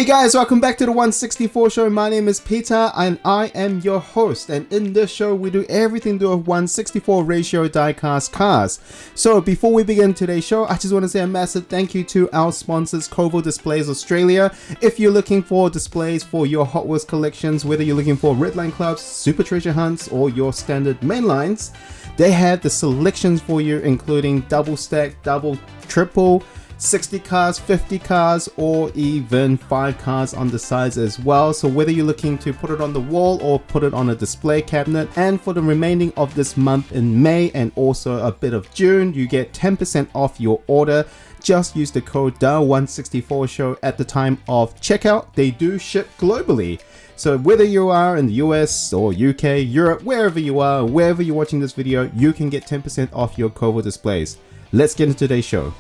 Hey guys, welcome back to the 164 show. My name is Peter and I am your host, and in this show we do everything to do with 164 ratio die-cast cars. So before we begin today's show, I just want to say a massive thank you to our sponsors, Kovo Displays Australia. If you're looking for displays for your Hot Wheels collections, whether you're looking for Redline Clubs, Super Treasure Hunts or your standard mainlines, they have the selections for you, including double stack, double, triple, 60 cars, 50 cars, or even 5 cars on the sides as well. So whether you're looking to put it on the wall or put it on a display cabinet, and for the remaining of this month in May and also a bit of June, you get 10% off your order. Just use the code DA164SHOW at the time of checkout. They do ship globally. So whether you are in the US or UK, Europe, wherever you are, wherever you're watching this video, you can get 10% off your Kovo displays. Let's get into today's show.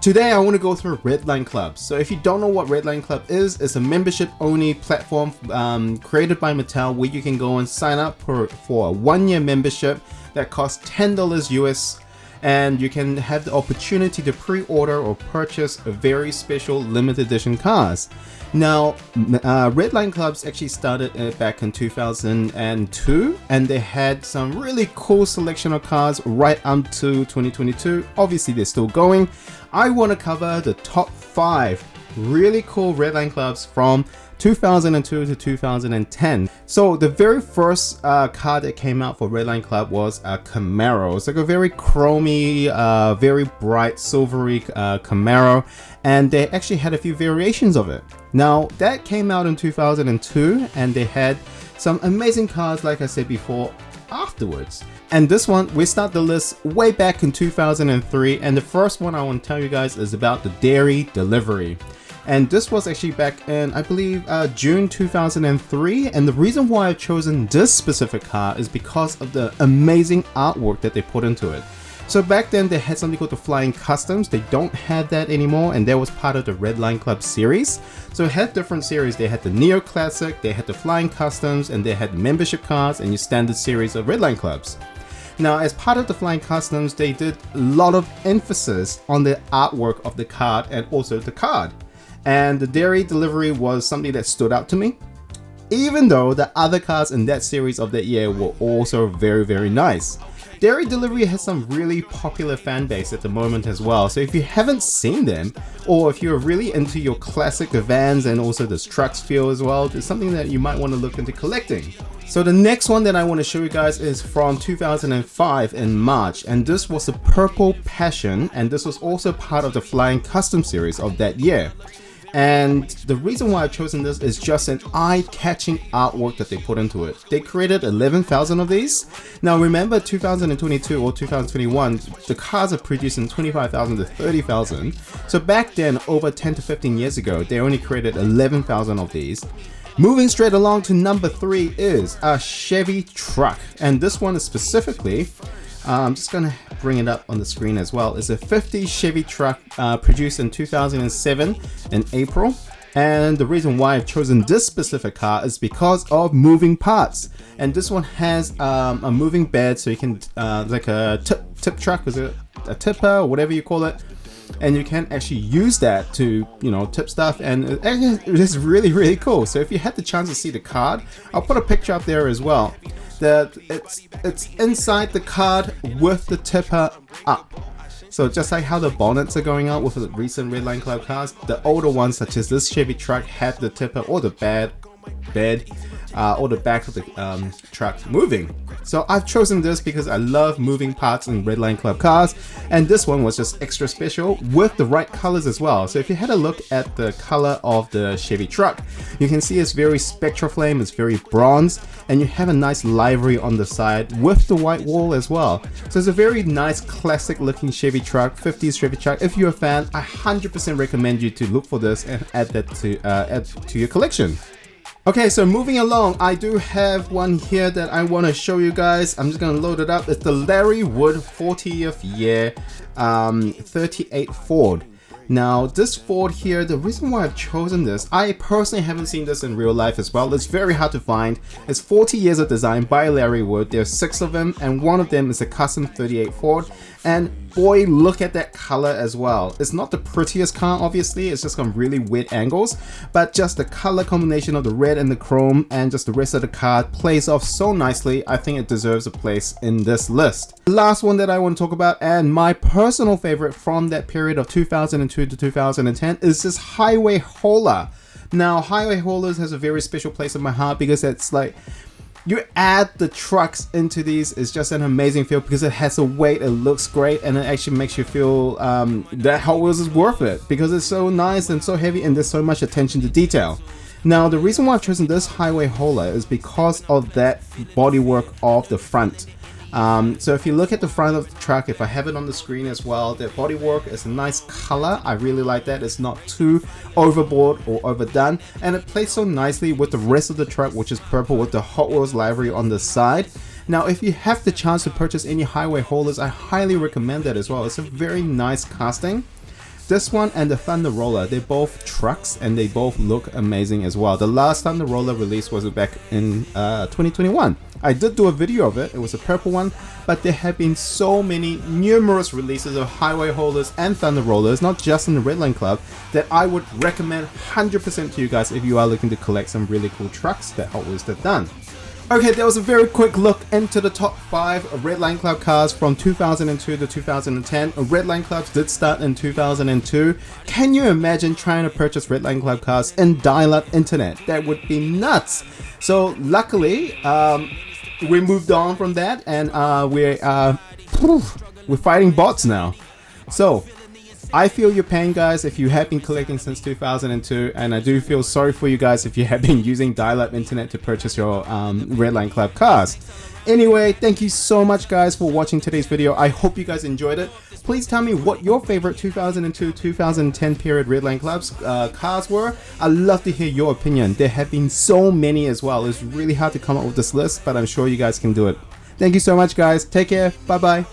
Today I want to go through Redline Club. So if you don't know what Redline Club is, it's a membership only platform created by Mattel where you can go and sign up for a 1-year membership that costs $10 US, and you can have the opportunity to pre-order or purchase a very special limited edition cars. Now, Redline Clubs actually started back in 2002, and they had some really cool selection of cars right up to 2022. Obviously, they're still going. I want to cover the top 5 really cool Redline Clubs from 2002 to 2010. So the very first car that came out for Redline Club was a Camaro. It's like a very chromy, very bright silvery Camaro, and they actually had a few variations of it. Now that came out in 2002, and they had some amazing cars, like I said before, afterwards. And this one, we start the list way back in 2003, and the first one I want to tell you guys is about the Dairy Delivery. And this was actually back in, I believe, June 2003. And the reason why I've chosen this specific car is because of the amazing artwork that they put into it. So back then they had something called the Flying Customs. They don't have that anymore, and that was part of the Redline Club series. So it had different series. They had the Neo Classic, they had the Flying Customs, and they had membership cars and your standard series of Redline Clubs. Now, as part of the Flying Customs, they did a lot of emphasis on the artwork of the card and also the card. And the Dairy Delivery was something that stood out to me, even though the other cars in that series of that year were also very, very nice. Dairy Delivery has some really popular fan base at the moment as well. So if you haven't seen them, or if you're really into your classic vans and also this trucks feel as well, it's something that you might want to look into collecting. So the next one that I want to show you guys is from 2005 in March, and this was the Purple Passion, and this was also part of the Flying Custom series of that year. And the reason why I've chosen this is just an eye-catching artwork that they put into it. They created 11,000 of these. Now remember, 2022 or 2021, the cars are producing 25,000 to 30,000. So back then, over 10 to 15 years ago, they only created 11,000 of these. Moving straight along to number 3 is a Chevy Truck, and this one is specifically, I'm just gonna bring it up on the screen as well. It's a 50 Chevy Truck produced in 2007 in April. And the reason why I've chosen this specific car is because of moving parts. And this one has a moving bed, so you can, like a tip truck, is it a tipper or whatever you call it? And you can actually use that to, you know, tip stuff, and it is really, really cool. So if you had the chance to see the card, I'll put a picture up there as well. That it's inside the card with the tipper up. So just like how the bonnets are going out with the recent Redline Club cars, the older ones such as this Chevy Truck had the tipper or the bed or the back of the truck moving. So I've chosen this because I love moving parts in Redline Club cars, and this one was just extra special with the right colors as well. So if you had a look at the color of the Chevy Truck, you can see it's very spectral flame, it's very bronze, and you have a nice livery on the side with the white wall as well. So it's a very nice classic looking Chevy Truck, 50s Chevy Truck. If you're a fan, I 100% recommend you to look for this and add that to your collection. Okay, so moving along, I do have one here that I want to show you guys. I'm just going to load it up. It's the Larry Wood 40th year 38 Ford. Now this Ford here, the reason why I've chosen this, I personally haven't seen this in real life as well. It's very hard to find. It's 40 years of design by Larry Wood. There's 6 of them, and one of them is a custom 38 Ford. And boy, look at that color as well. It's not the prettiest car, obviously, it's just got really weird angles, but just the color combination of the red and the chrome and just the rest of the car plays off so nicely. I think it deserves a place in this list. The last one that I want to talk about, and my personal favorite from that period of 2002 to 2010, is this Highway Hauler. Now, Highway Haulers has a very special place in my heart because it's like, you add the trucks into these, it's just an amazing feel because it has a weight, it looks great, and it actually makes you feel that Hot Wheels is worth it because it's so nice and so heavy and there's so much attention to detail. Now, the reason why I've chosen this Highway Hauler is because of that bodywork of the front. So if you look at the front of the truck, if I have it on the screen as well, the bodywork is a nice color. I really like that. It's not too overboard or overdone, and it plays so nicely with the rest of the truck, which is purple with the Hot Wheels livery on the side. Now, if you have the chance to purchase any Highway Haulers, I highly recommend that as well. It's a very nice casting. This one and the Thunder Roller, they're both trucks and they both look amazing as well. The last Thunder Roller release was back in 2021. I did do a video of it, it was a purple one, but there have been so many numerous releases of Highway Haulers and Thunder Rollers, not just in the Redline Club, that I would recommend 100% to you guys if you are looking to collect some really cool trucks that Hot Wheels have done. Okay, that was a very quick look into the top 5 Redline Club cars from 2002 to 2010. Redline Clubs did start in 2002. Can you imagine trying to purchase Redline Club cars in dial-up internet? That would be nuts. So luckily, we moved on from that, and we're fighting bots now. So I feel your pain, guys, if you have been collecting since 2002, and I do feel sorry for you guys if you have been using dial-up internet to purchase your Redline Club cars. Anyway, thank you so much, guys, for watching today's video. I hope you guys enjoyed it. Please tell me what your favorite 2002-2010 period Redline Clubs cars were. I'd love to hear your opinion. There have been so many as well. It's really hard to come up with this list, but I'm sure you guys can do it. Thank you so much, guys. Take care. Bye-bye.